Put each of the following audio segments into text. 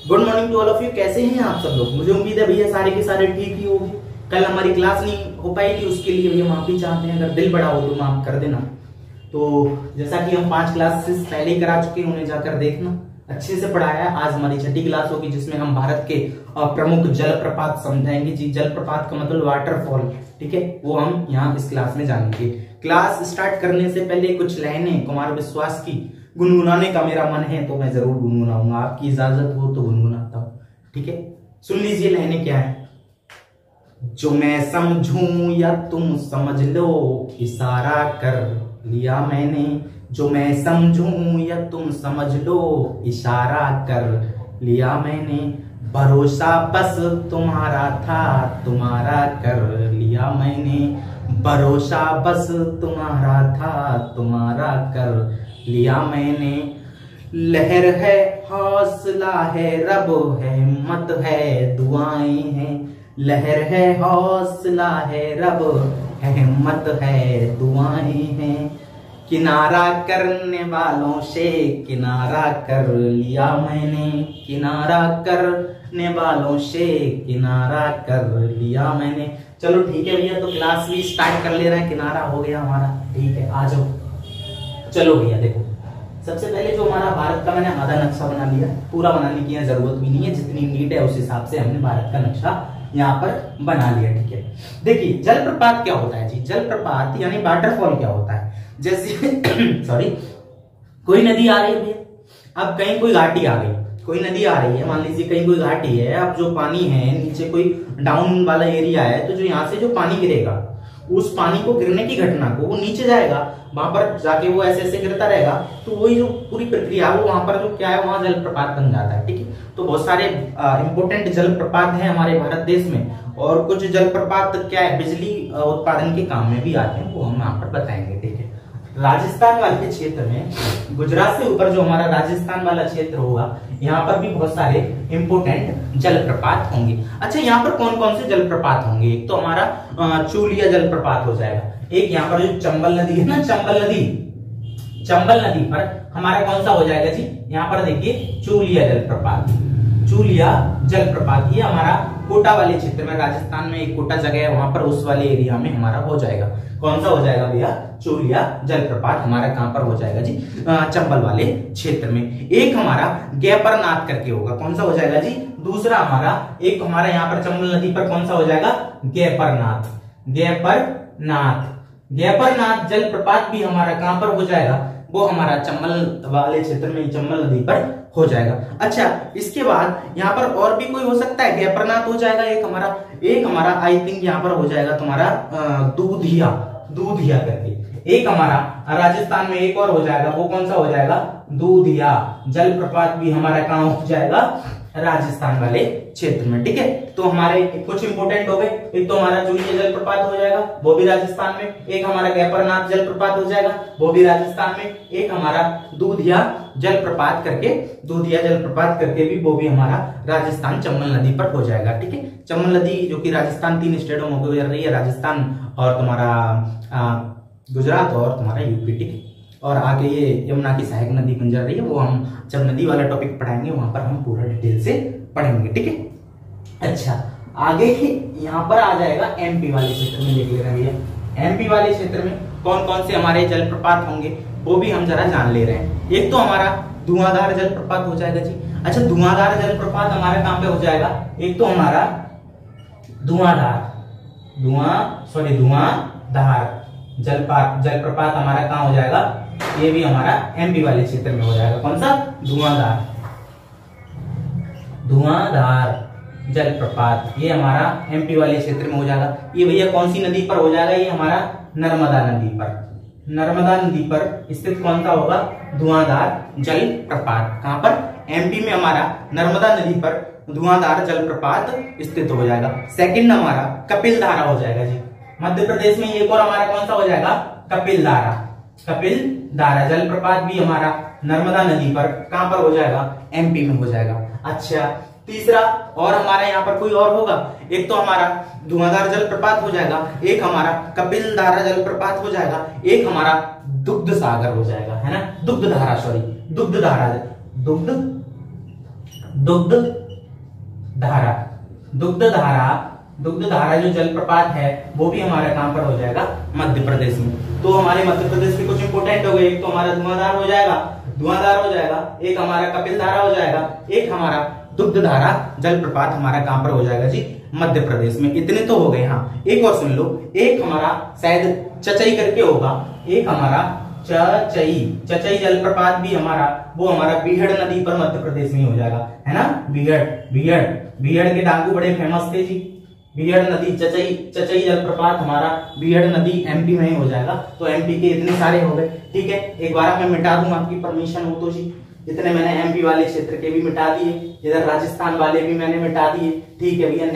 Good morning to all of you. कैसे हैं आप सब लोग? मुझे उम्मीद है भैया सारे के सारे ठीक ही होंगे। कल हमारी क्लास नहीं हो पाई थी, उसके लिए भैया माफी चाहते हैं। अगर दिल बड़ा हो तो माफ कर देना। तो जैसा कि हम 5 क्लासेस पहले ही करा चुके हैं, उन्हें जाकर देखना। अच्छे से पढ़ाया है। आज हमारी 6ठी क्लास होगी जिसमें हम भारत के प्रमुख जलप्रपात समझाएंगे। जी, जलप्रपात का मतलब वाटरफॉल, ठीक है, वो हम यहाँ इस क्लास में जानेंगे। क्लास स्टार्ट करने से पहले कुछ लाइनें कुमार विश्वास की गुनगुनाने का मेरा मन है, तो मैं जरूर गुनगुनाऊंगा। आपकी इजाजत हो तो गुनगुनाता हूँ, ठीक है। सुन लीजिए लाइनें क्या है। जो मैं समझूं या तुम समझ लो, इशारा कर लिया मैंने। जो मैं समझूं या तुम समझ लो, इशारा कर लिया मैंने। भरोसा बस तुम्हारा था, तुम्हारा कर लिया मैंने। भरोसा बस तुम्हारा था, तुम्हारा कर लिया मैंने। लहर है, हौसला है, रब है, हिम्मत है, दुआएं हैं। लहर है, हौसला है, रब है, हिम्मत है, दुआएं हैं। किनारा करने वालों से किनारा कर लिया मैंने। किनारा करने वालों से किनारा कर लिया मैंने। चलो ठीक है भैया, तो क्लास भी स्टार्ट कर ले रहे हैं। किनारा हो गया हमारा, ठीक है, आ जाओ। चलो भैया देखो, सबसे पहले जो हमारा भारत का मैंने आधा नक्शा बना लिया। पूरा बनाने की जरूरत भी नहीं है, जितनी नीड है उस हिसाब से हमने भारत का नक्शा यहाँ पर बना लिया, ठीक है। देखिए जलप्रपात क्या होता है जी। जलप्रपात यानी वाटरफॉल क्या होता है। जैसे सॉरी, कोई नदी आ रही है, अब कहीं कोई घाटी आ गई, कोई नदी आ रही है, मान लीजिए कहीं कोई घाटी है। अब जो पानी है नीचे कोई डाउन वाला एरिया है, तो जो यहाँ से जो पानी गिरेगा, उस पानी को गिरने की घटना को वो नीचे जाएगा, वहां पर जाके वो ऐसे ऐसे गिरता रहेगा। तो वही जो पूरी प्रक्रिया वो वहां पर जो क्या है, वहां जलप्रपात बन जाता है, ठीक है। तो बहुत सारे इंपोर्टेंट जलप्रपात हैं हमारे भारत देश में, और कुछ जलप्रपात क्या है, बिजली उत्पादन के काम में भी आते हैं, वो हम यहाँ पर बताएंगे, ठीक है। राजस्थान वाले क्षेत्र में, गुजरात से ऊपर जो हमारा राजस्थान वाला क्षेत्र होगा, यहाँ पर भी बहुत सारे इंपोर्टेंट जलप्रपात होंगे। अच्छा, यहाँ पर कौन कौन से जलप्रपात होंगे? एक तो हमारा चूलिया जलप्रपात हो जाएगा। एक यहाँ पर जो चंबल नदी है ना, चंबल नदी पर हमारा कौन सा हो जाएगा जी? यहाँ पर देखिए चूलिया जलप्रपात। चूलिया जलप्रपात ये हमारा कोटा वाले क्षेत्र में, राजस्थान में एक कोटा जगह है, वहां पर उस वाले एरिया में हमारा हो जाएगा। कौन सा हो जाएगा भैया? चूलिया जलप्रपात हमारा कहां पर हो जाएगा जी? चंबल वाले क्षेत्र में। एक हमारा गैपरनाथ करके होगा, कौन सा हो जाएगा जी? दूसरा हमारा, एक हमारा यहाँ पर चंबल नदी पर कौन सा हो जाएगा? गैपरनाथ जलप्रपात भी हमारा कहां पर हो जाएगा? वो हमारा चंबल वाले क्षेत्र में, चंबल नदी पर हो जाएगा। अच्छा, इसके बाद यहाँ पर और भी कोई हो सकता है। गैपरनाथ हो जाएगा एक हमारा आई थिंक यहाँ पर हो जाएगा तुम्हारा दूधिया करके। एक हमारा राजस्थान में एक और हो जाएगा, वो कौन सा हो जाएगा? दूधिया जलप्रपात भी हमारा कहाँ हो जाएगा? राजस्थान वाले क्षेत्र में, ठीक है। तो हमारे कुछ इंपोर्टेंट हो गए। एक तो हमारा चूलिया जलप्रपात हो जाएगा, वो भी राजस्थान में। एक हमारा गैपरनाथ जलप्रपात हो जाएगा, वो भी राजस्थान में। एक हमारा दूधिया जलप्रपात करके भी वो भी हमारा राजस्थान चंबल नदी पर हो जाएगा, ठीक है। चंबल नदी जो कि राजस्थान 3 स्टेटों में गुजर रही है, राजस्थान और तुम्हारा गुजरात और तुम्हारा यूपी, ठीक है। और आगे ये यमुना की सहायक नदी गुजर रही है, वो हम जब नदी वाला टॉपिक पढ़ाएंगे वहां पर हम पूरा डिटेल से पढ़ेंगे, ठीक है। अच्छा, आगे यहाँ पर आ जाएगा एमपी वाले क्षेत्र में। देख ले रहे हैं एमपी वाले क्षेत्र में कौन कौन से हमारे जलप्रपात होंगे, वो भी हम जरा जान ले रहे हैं। एक तो हमारा धुआंधार जलप्रपात हो जाएगा जी। अच्छा, धुआंधार जलप्रपात हमारा कहाँ पे हो जाएगा? एक तो हमारा धुआंधार जलप्रपात हमारा कहाँ हो जाएगा? ये भी हमारा एमपी वाले क्षेत्र में हो जाएगा। कौन सा? धुआंधार जलप्रपात, ये हमारा एमपी वाले क्षेत्र में हो जाएगा। ये भैया कौन सी नदी पर हो जाएगा? ये हमारा नर्मदा नदी पर स्थित कौन सा होगा? धुआंधार जलप्रपात। कहां पर? एमपी में हमारा नर्मदा नदी पर धुआंधार जलप्रपात स्थित हो जाएगा। सेकंड हमारा कपिलधारा हो जाएगा जी। मध्य प्रदेश में एक और हमारा कौन सा हो जाएगा? कपिलधारा जलप्रपात भी हमारा नर्मदा नदी पर कहां पर हो जाएगा? एमपी में हो जाएगा। अच्छा, तीसरा और हमारा यहाँ पर कोई और होगा। एक तो हमारा धुआंधार जलप्रपात हो जाएगा, एक हमारा कपिलधारा जलप्रपात हो जाएगा, एक हमारा दुग्ध सागर हो जाएगा, है ना, दुग्धधारा दुग्ध धारा, दुग्ध धारा, दुग्ध धारा जो जलप्रपात है वो भी हमारा कहां पर हो जाएगा, मध्य प्रदेश में। तो हमारे मध्य प्रदेश के कुछ इंपोर्टेंट हो गए, एक तो हमारा धुआंधार हो जाएगा, धुआंधार हो जाएगा, एक हमारा कपिल धारा हो जाएगा, एक हमारा दुग्ध धारा जलप्रपात हमारा कहां पर हो जाएगा जी, मध्य प्रदेश में। इतने तो हो गए। हाँ, एक और सुन लो, एक हमारा शायद चचई करके होगा, एक हमारा चचई, चचई जलप्रपात भी हमारा, वो हमारा बीहड़ नदी पर मध्य प्रदेश में हो जाएगा, है ना। बीहड़, बीहड़, बीहड़ के डाकू बड़े फेमस थे जी। बीहड़ नदी, चचई, चचई जलप्रपात हमारा बीहड़ नदी एमपी में ही हो जाएगा। तो एमपी के इतने सारे हो गए, ठीक है। एक बार मैं मिटा दूं, आपकी परमिशन हो तो जी। जितने मैंने एमपी वाले क्षेत्र के भी मिटा दिए, इधर राजस्थान वाले भी मैंने मिटा दिए, ठीक है भैया।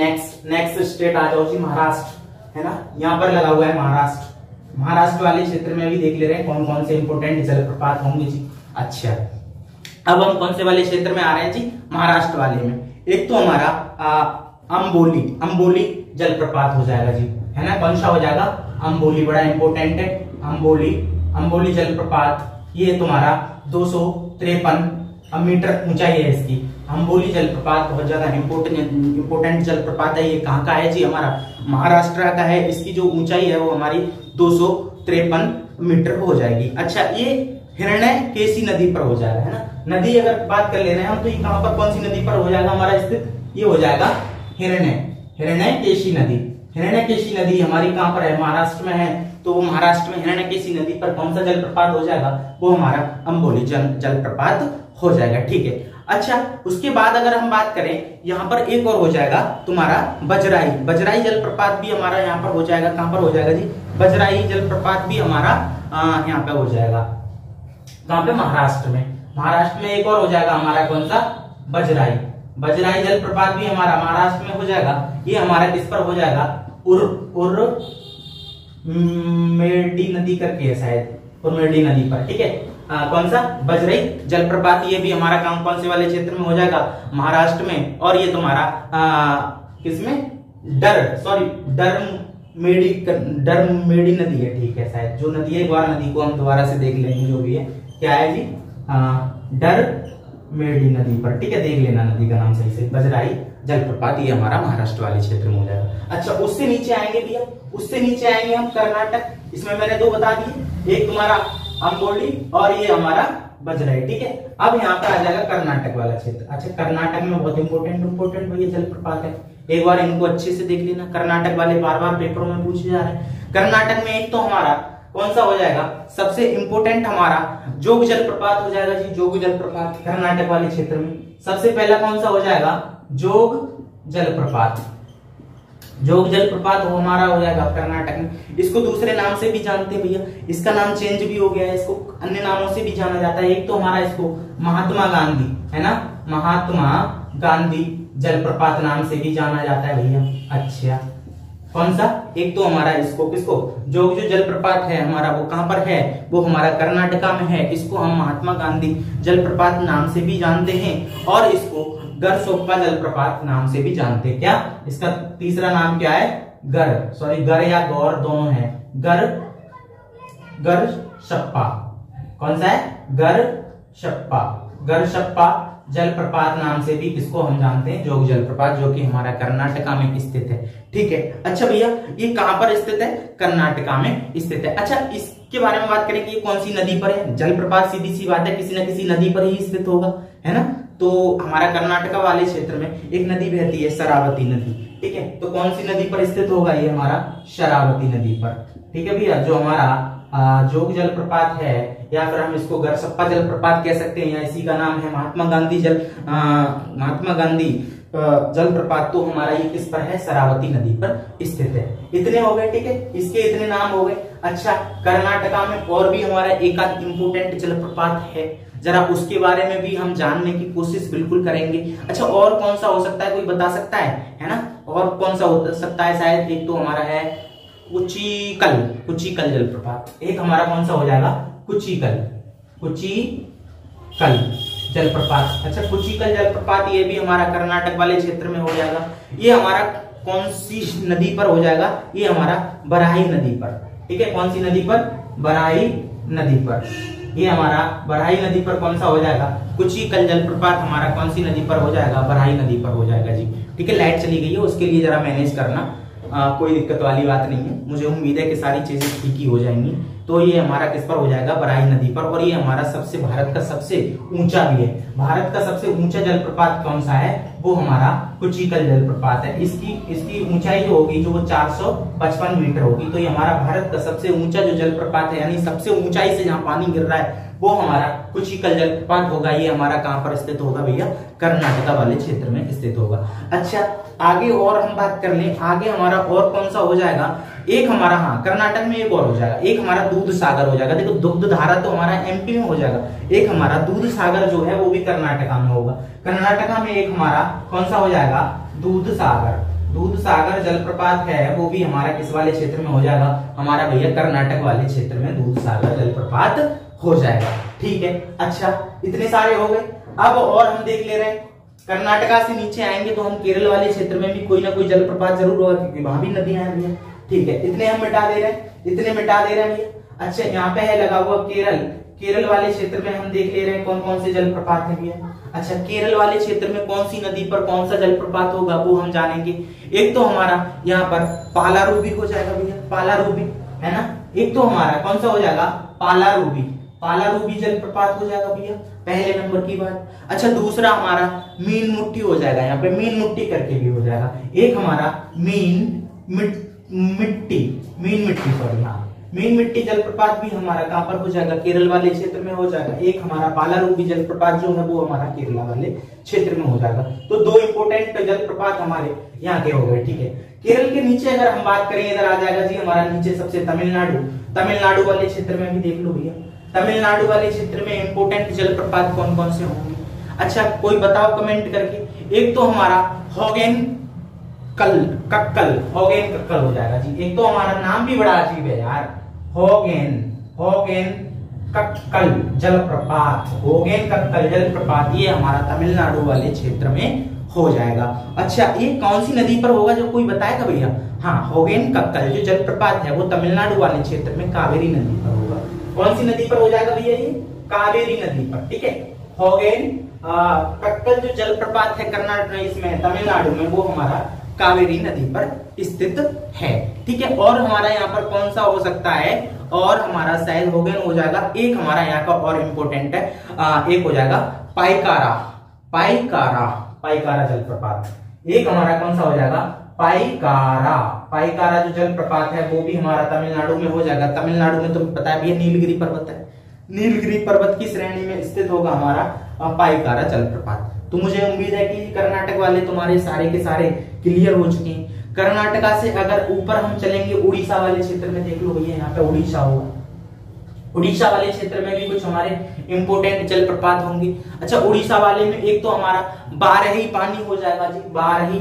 नेक्स्ट स्टेट आ जाओ जी, महाराष्ट्र, है ना। यहाँ पर लगा हुआ है महाराष्ट्र। महाराष्ट्र वाले क्षेत्र में भी देख ले रहे हैं कौन कौन से इंपोर्टेंट जलप्रपात होंगे जी। अच्छा, अब हम कौन से वाले क्षेत्र में आ रहे हैं जी, महाराष्ट्र वाले में। एक तो हमारा अंबोली, अंबोली जलप्रपात हो जाएगा जी, है ना। कौन सा हो जाएगा, अंबोली, बड़ा इंपोर्टेंट है अंबोली। अंबोली जलप्रपात ये तुम्हारा 253 मीटर ऊंचाई है इसकी। अंबोली जलप्रपात बहुत ज्यादा इंपोर्टेंट जलप्रपात है। ये कहाँ का है जी, हमारा महाराष्ट्र का है। इसकी जो ऊंचाई है वो हमारी 253 मीटर हो जाएगी। अच्छा, ये हिरण्यकेशी नदी पर हो जाएगा, है ना। नदी अगर बात कर ले रहे हैं हम, तो ये कहां पर, कौन सी नदी पर हो जाएगा हमारा स्थित, ये हो जाएगा हिरण्यकेशी नदी। हिरण्यकेशी नदी हमारी कहां पर है, महाराष्ट्र में है। तो वो महाराष्ट्र में हिरण्यकेशी नदी पर कौन सा जलप्रपात हो जाएगा, वो हमारा अंबोली जलप्रपात हो जाएगा, ठीक है। अच्छा, उसके बाद अगर हम बात करें, यहाँ पर एक और हो जाएगा तुम्हारा बजराई, बजराई जलप्रपात भी हमारा यहाँ पर हो जाएगा। कहां पर हो जाएगा जी, बजराई जलप्रपात भी हमारा यहाँ पे हो जाएगा, कहां पे, महाराष्ट्र में। महाराष्ट्र में एक और हो जाएगा हमारा कौन सा, बजराई, बजराई जलप्रपात भी हमारा महाराष्ट्र में हो जाएगा। ये हमारा किस पर हो जाएगा, उर्मेडी नदी करके है शायद, उर्मेडी नदी पर, ठीक है। कौन सा, बजराई जलप्रपात, ये भी हमारा काम कौन से वाले क्षेत्र में हो जाएगा, महाराष्ट्र में। और ये तुम्हारा किसमें, डरमेडी नदी है, ठीक है। शायद जो नदी है, एक बार नदी को हम दोबारा से देख लेंगे, जो भी है, क्या है जी, डरमेडी नदी पर, ठीक है। देख लेना नदी का नाम सही से, बजराई जलप्रपात, ये हमारा महाराष्ट्र वाले क्षेत्र में हो जाएगा। अच्छा, उससे नीचे आएंगे भैया, उससे नीचे आएंगे हम कर्नाटक। इसमें मैंने दो बता दिए, एक तुम्हारा अंबोली और ये हमारा बजराई, ठीक है। अब यहाँ पर आ जाएगा कर्नाटक वाला क्षेत्र। अच्छा, कर्नाटक में बहुत इंपोर्टेंट भैया जलप्रपात है, एक बार इनको अच्छे से देख लेना। कर्नाटक वाले बार बार पेपरों में पूछे जा रहे हैं। कर्नाटक में एक तो हमारा कौन सा हो जाएगा, सबसे इंपोर्टेंट हमारा जोग जलप्रपात हो जाएगा जी, जोग जलप्रपात कर्नाटक वाले क्षेत्र में। सबसे पहला कौन सा हो जाएगा, जोग जलप्रपात। जोग जलप्रपात वो हमारा हो जाएगा कर्नाटक में। इसको दूसरे नाम से भी जानते हैं भैया, इसका नाम चेंज भी हो गया है, इसको अन्य नामों से भी जाना जाता है। एक तो हमारा इसको महात्मा गांधी, है ना, महात्मा गांधी जलप्रपात नाम से भी जाना जाता है भैया। अच्छा, कौन सा, एक तो हमारा इसको किसको, जोग जो जलप्रपात है हमारा वो कहां पर है, वो हमारा कर्नाटका में है। इसको हम महात्मा गांधी जलप्रपात नाम से भी जानते हैं, और इसको गरसोप्पा जलप्रपात नाम से भी जानते हैं। क्या इसका तीसरा नाम क्या है, गर या गौर दोनों है, गरशप्पा। कौन सा है, गरशप्पा, गरशप्पा जलप्रपात नाम से भी किसको हम जानते हैं, जोग जलप्रपात, जो कि हमारा कर्नाटका में स्थित है, ठीक है। अच्छा भैया, ये कहां पर स्थित है, कर्नाटका में स्थित है। अच्छा, इसके बारे में बात करें कि ये कौन सी नदी पर है, जलप्रपात सीधी सी बात है, किसी न किसी नदी पर ही स्थित होगा, है ना। तो हमारा कर्नाटका वाले क्षेत्र में एक नदी बहती है, शरावती नदी, ठीक है। तो कौन सी नदी पर स्थित होगा, ये हमारा शरावती नदी पर, ठीक है भैया। जो हमारा जोग जलप्रपात है, या फिर हम इसको गरसप्पा जलप्रपात कह सकते हैं, या इसी का नाम है महात्मा गांधी जलप्रपात, तो हमारा ये किस पर है, शरावती नदी पर स्थित है। इतने हो गए, ठीक है, इसके इतने नाम हो गए। अच्छा, कर्नाटका में और भी हमारा एक आध इंपोर्टेंट जलप्रपात है, जरा उसके बारे में भी हम जानने की कोशिश बिल्कुल करेंगे। अच्छा, और कौन सा हो सकता है, कोई बता सकता है ना, और कौन सा हो सकता है, शायद एक तो हमारा है कुचिकल जलप्रपात। एक हमारा कौन सा हो जाएगा, कुचिकल जलप्रपात। अच्छा, कुचिकल जलप्रपात ये भी हमारा कर्नाटक वाले क्षेत्र में हो जाएगा। ये हमारा कौन सी नदी पर हो जाएगा, ये हमारा बराही नदी पर, ठीक है। कौन सी नदी पर, बराही नदी पर, ये हमारा बरहाई नदी पर कौन सा हो जाएगा, कुचिकल जलप्रपात हमारा कौन सी नदी पर हो जाएगा, बरहाई नदी पर हो जाएगा जी। ठीक है, लाइट चली गई है, उसके लिए जरा मैनेज करना, कोई दिक्कत वाली बात नहीं है। मुझे उम्मीद है कि सारी चीजें ठीक ही हो जाएंगी। तो ये हमारा किस पर हो जाएगा, बरहाई नदी पर। और ये हमारा सबसे भारत का सबसे ऊंचा भी है। भारत का सबसे ऊंचा जलप्रपात कौन सा है, वो हमारा कुचिकल जलप्रपात है। इसकी ऊंचाई जो होगी जो वो 455 मीटर होगी। तो ये हमारा भारत का सबसे ऊंचा जो जलप्रपात है, यानी सबसे ऊंचाई से जहाँ पानी गिर रहा है, वो हमारा कुचिकल जलप्रपात होगा। ये हमारा कहाँ पर स्थित होगा भैया, कर्नाटका वाले क्षेत्र में स्थित होगा। अच्छा, आगे और हम बात कर लें, आगे हमारा और कौन सा हो जाएगा, एक हमारा, हाँ कर्नाटक में एक और हो जाएगा, एक हमारा दूध सागर हो जाएगा। देखो दुग्ध धारा तो हमारा एमपी में हो जाएगा, एक हमारा दूध सागर जो है वो भी कर्नाटका में होगा। कर्नाटका में एक हमारा कौन सा हो जाएगा, दूध सागर। दूध सागर जलप्रपात है वो भी हमारा किस वाले क्षेत्र में हो जाएगा, हमारा भैया कर्नाटक वाले क्षेत्र में दूध सागर जलप्रपात हो जाएगा। ठीक है, अच्छा इतने सारे हो गए। अब और हम देख ले रहे हैं, कर्नाटका से नीचे आएंगे तो हम केरल वाले क्षेत्र में भी कोई ना कोई जलप्रपात जरूर होगा, क्योंकि वहां भी नदियां हैं भैया। ठीक है, इतने हम मिटा दे रहे हैं, इतने मिटा दे रहे हैं भैया। अच्छा, यहाँ पे है लगा हुआ केरल, केरल वाले क्षेत्र में हम देख ले रहे हैं कौन कौन से जलप्रपात है भैया। अच्छा, केरल वाले क्षेत्र में कौन सी नदी पर कौन सा जलप्रपात होगा वो हम जानेंगे। एक तो हमारा यहाँ पर पालारुवी हो जाएगा भैया, पालारुवी है ना। एक तो हमारा कौन सा हो जाएगा, पालारुवी, पालारुवी जलप्रपात हो जाएगा भैया, पहले नंबर की बात। अच्छा, दूसरा हमारा मीन मुट्ठी हो जाएगा, यहाँ पे मीन मुट्ठी करके भी हो जाएगा। एक हमारा मीन मिट्टी सॉरी, हाँ मीन मिट्टी जलप्रपात भी हमारा कहां पर हो जाएगा, केरल वाले क्षेत्र में हो जाएगा। एक हमारा पालारुवी जलप्रपात जो है वो हमारा केरला वाले क्षेत्र में हो जाएगा। तो दो इंपोर्टेंट जलप्रपात हमारे यहाँ के हो गए। ठीक है, केरल के नीचे अगर हम बात करें, इधर आ जाएगा जी हमारा नीचे सबसे तमिलनाडु, तमिलनाडु वाले क्षेत्र में भी देख लो भैया, तमिलनाडु वाले क्षेत्र में इंपोर्टेंट जलप्रपात कौन कौन से होंगे। अच्छा, कोई बताओ कमेंट करके। एक तो हमारा होगेन कक्कल हो जाएगा जी। एक तो हमारा नाम भी बड़ा अजीब है यार, होगेन कक्कल जलप्रपात, होगेन कक्कल जलप्रपात, ये हमारा तमिलनाडु वाले क्षेत्र में हो जाएगा। अच्छा, ये कौन सी नदी पर होगा, जो कोई बताएगा भैया। हाँ, होगेन कक्कल जो जलप्रपात है वो तमिलनाडु वाले क्षेत्र में कावेरी नदी पर होगा। कौन सी नदी पर हो जाएगा भैया, ये कावेरी नदी पर। ठीक है, होगेन कक्कल जो जलप्रपात है कर्नाटक इसमें तमिलनाडु में, वो हमारा कावेरी नदी पर स्थित है। ठीक है, और हमारा यहाँ पर कौन सा हो सकता है, और हमारा शायद होगेन हो जाएगा। एक हमारा यहाँ का और इम्पोर्टेंट है, एक हो जाएगा पाइकारा जलप्रपात। एक हमारा कौन सा हो जाएगा, पाइकारा जो जलप्रपात है वो भी हमारा तमिलनाडु में हो जाएगा। तमिलनाडु में तुम्हें पता है भैया नीलगिरी पर्वत है, नीलगिरी पर्वत की श्रेणी में स्थित होगा हमारा पाइकारा जलप्रपात। तो मुझे उम्मीद है कि कर्नाटक वाले तुम्हारे सारे के सारे क्लियर हो चुके हैं। कर्नाटका से अगर ऊपर हम चलेंगे उड़ीसा वाले क्षेत्र में, देख लो भैया यहाँ पे उड़ीसा होगा। उड़ीसा वाले क्षेत्र में भी कुछ हमारे इंपोर्टेंट जलप्रपात होंगे। अच्छा, उड़ीसा वाले में एक तो हमारा बारही पानी हो जाएगा जी, बारही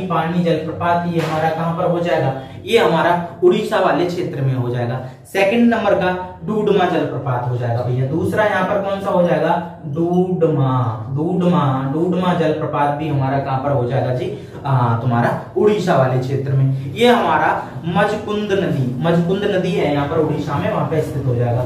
पानी जलप्रपात, ये हमारा कहां पर हो जाएगा, ये हमारा उड़ीसा वाले क्षेत्र में हो जाएगा। सेकंड नंबर का डूडमा जलप्रपात हो जाएगा भैया। दूसरा यहाँ पर कौन सा हो जाएगा, डूडमा जलप्रपात भी हमारा कहां पर हो जाएगा जी, तुम्हारा उड़ीसा वाले क्षेत्र में। ये हमारा मजकुंद नदी है यहाँ पर उड़ीसा में, वहां पे स्थित हो जाएगा।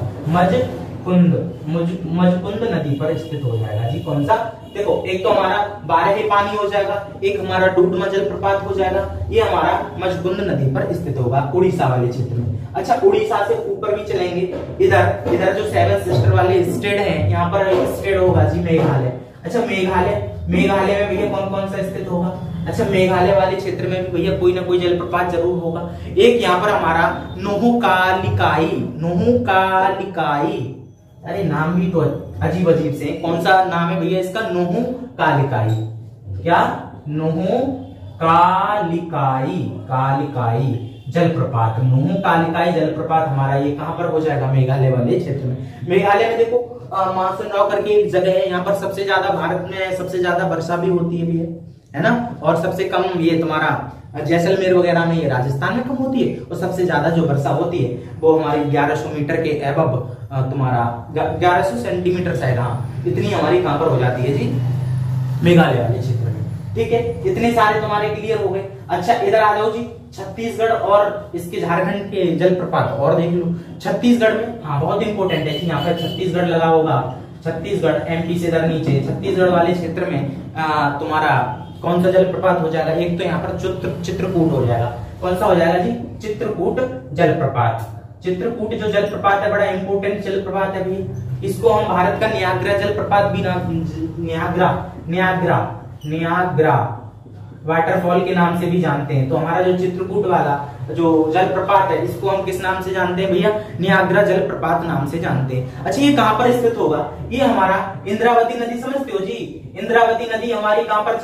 मजकुंद नदी पर स्थित हो जाएगा जी। कौन सा, देखो एक तो हमारा बारही पानी हो जाएगा, एक हमारा डूडमा जलप्रपात हो जाएगा, ये हमारा मजकुंद नदी पर स्थित होगा उड़ीसा वाले क्षेत्र में। अच्छा, उड़ीसा से ऊपर भी चलेंगे, इधर जो सेवन सिस्टर वाले स्टेट है, यहाँ पर स्टेट होगा जी मेघालय। अच्छा, मेघालय में भैया कौन कौन सा स्थित होगा। अच्छा, मेघालय वाले क्षेत्र में भी भैया कोई ना कोई जलप्रपात जरूर होगा। एक यहाँ पर हमारा नोहूकालिकाई, अरे नाम भी तो अजीब से, कौन सा नाम है भैया इसका, नोहूकालिकाई। क्या, नोहूकालिकाई जलप्रपात, नोहूकालिकाई जलप्रपात हमारा ये कहां पर हो जाएगा, मेघालय वाले क्षेत्र में। मेघालय में देखो मानसून करके एक जगह है, यहाँ पर सबसे ज्यादा भारत में सबसे ज्यादा वर्षा भी होती है भैया, है ना। और सबसे कम ये तुम्हारा जैसलमेर वगैरह में, ये राजस्थान में कम होती है, और सबसे ज्यादा जो वर्षा होती है वो हमारी 1100 मीटर के एबव, तुम्हारा 1100 सेंटीमीटर शायद, हाँ इतनी हमारी कहां पर हो जाती है जी, मेघालय वाले क्षेत्र में। ठीक है, इतने सारे तुम्हारे क्लियर हो गए। अच्छा, इधर आ जाओ जी, छत्तीसगढ़ और इसके झारखंड के जलप्रपात और देख लो। छत्तीसगढ़ में, हाँ बहुत इंपॉर्टेंट है, यहाँ पर छत्तीसगढ़ लगा होगा, छत्तीसगढ़ एमपी से इधर नीचे छत्तीसगढ़ वाले क्षेत्र में तुम्हारा कौन सा जलप्रपात हो जाएगा? एक तो यहाँ पर चित्रकूट हो जाएगा। कौन सा हो जाएगा जी? चित्रकूट जलप्रपात। चित्रकूट जो जलप्रपात है बड़ा इंपॉर्टेंट जलप्रपात है भाई। इसको हम भारत का न्याग्रा जलप्रपात भी न्याग्रा वाटरफॉल के नाम से भी जानते हैं। तो हमारा जो चित्रकूट वाला जो जलप्रपात है इसको हम किस नाम से जानते हैं भैया? न्याग्रा जलप्रपात नाम से जानते हैं। अच्छा, ये कहां पर स्थित होगा? ये हमारा इंद्रावती नदी समझते हो जी? इंद्रावती नदी हमारी कहां पर?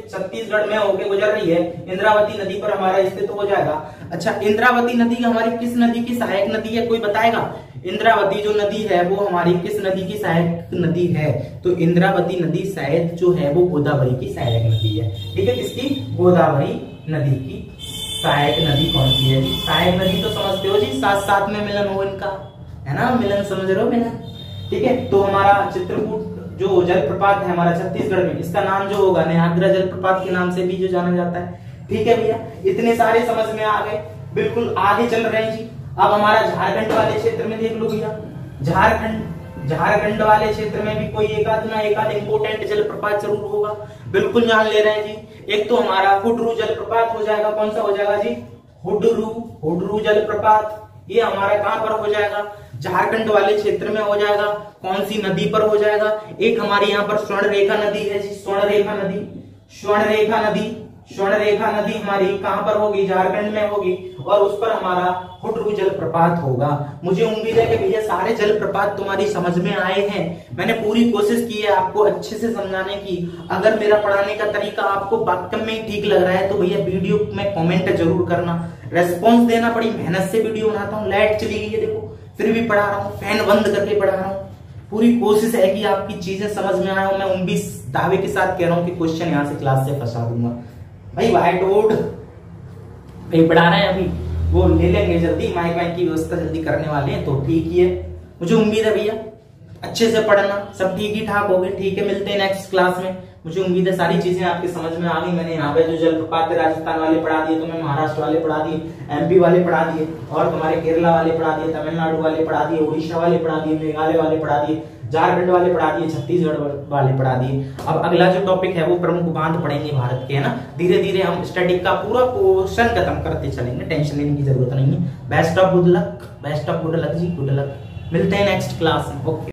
छत्तीसगढ़ में होके गुजर रही है। इंद्रावती नदी पर हमारा स्थित हो जाएगा। अच्छा, इंद्रावती नदी हमारी किस नदी की सहायक नदी है, कोई बताएगा? इंद्रावती जो नदी है वो हमारी किस नदी की सहायक नदी है? तो इंद्रावती नदी शायद जो है वो गोदावरी की सहायक नदी है। ठीक है, किसकी? गोदावरी नदी की सहायक नदी कौन सी है जी? सहायक नदी तो समझते हो जी, साथ साथ में मिलन हो इनका, है ना? मिलन समझ रहे हो मिलन? ठीक है, तो हमारा चित्रकूट जो जलप्रपात है हमारा छत्तीसगढ़ में, इसका नाम जो होगा न्याग्रा जलप्रपात के नाम से भी जो जाना जाता है। ठीक है भैया, इतने सारे समझ में आ गए। बिल्कुल आगे चल रहे हैं जी। अब हमारा झारखंड वाले क्षेत्र में देख लो भैया। झारखंड वाले क्षेत्र में भी कोई एक आध इंपोर्टेंट जलप्रपात जरूर होगा, बिल्कुल जान ले रहे हैं जी। एक तो हमारा हुडरू जलप्रपात हो जाएगा। कौन सा हो जाएगा जी? हुडरू जलप्रपात। ये हमारा कहां पर हो जाएगा? झारखंड वाले क्षेत्र में हो जाएगा। कौन सी नदी पर हो जाएगा? एक हमारी यहाँ पर स्वर्णरेखा नदी है जी, स्वर्णरेखा नदी हमारी कहां पर होगी? झारखंड में होगी, और उस पर हमारा हुडरू जलप्रपात होगा। मुझे उम्मीद है कि भैया सारे जलप्रपात तुम्हारी समझ में आए हैं। मैंने पूरी कोशिश की है आपको अच्छे से समझाने की। अगर मेरा पढ़ाने का तरीका आपको वाकई में ठीक लग रहा है तो भैया वीडियो में कमेंट जरूर करना। रेस्पॉन्स देना, बड़ी मेहनत से वीडियो बनाता हूँ। लाइट चली गई है देखो, फिर भी पढ़ा रहा हूँ, फैन बंद करके पढ़ा रहा हूँ। पूरी कोशिश है कि आपकी चीजें समझ में आए। मैं 19 दावे के साथ कह रहा हूँ कि क्वेश्चन यहाँ से क्लास से फंसा दूंगा भाई। व्हाइट बोर्ड भाई पढ़ा रहे हैं, अभी वो ले लेंगे जल्दी, माइक की व्यवस्था जल्दी करने वाले हैं, तो ठीक ही है। मुझे उम्मीद है भैया अच्छे से पढ़ना, सब ठीक ही ठाक हो गए। ठीक है, मिलते हैं नेक्स्ट क्लास में। मुझे उम्मीद है सारी चीजें आपके समझ में आ गई। मैंने यहाँ पे जो जलप्रपात राजस्थान वाले पढ़ा दिए, तुम्हें महाराष्ट्र वाले पढ़ा दिए, एमपी वाले पढ़ा दिए, और तुम्हारे केरला वाले पढ़ा दिए, तमिलनाडु वाले पढ़ा दिए, उड़ीसा वाले पढ़ा दिए, मेघालय वाले पढ़ा दिए, झारखंड वाले पढ़ा दिए, छत्तीसगढ़ वाले पढ़ा दिए। अब अगला जो टॉपिक है वो प्रमुख बांध पढ़ेंगे भारत के, है ना? धीरे धीरे हम स्टडी का पूरा पोर्शन खत्म करते चलेंगे, टेंशन लेने की जरूरत नहीं है। बेस्ट ऑफ गुड लक जी, गुड लक। मिलते हैं नेक्स्ट क्लास में। ओके।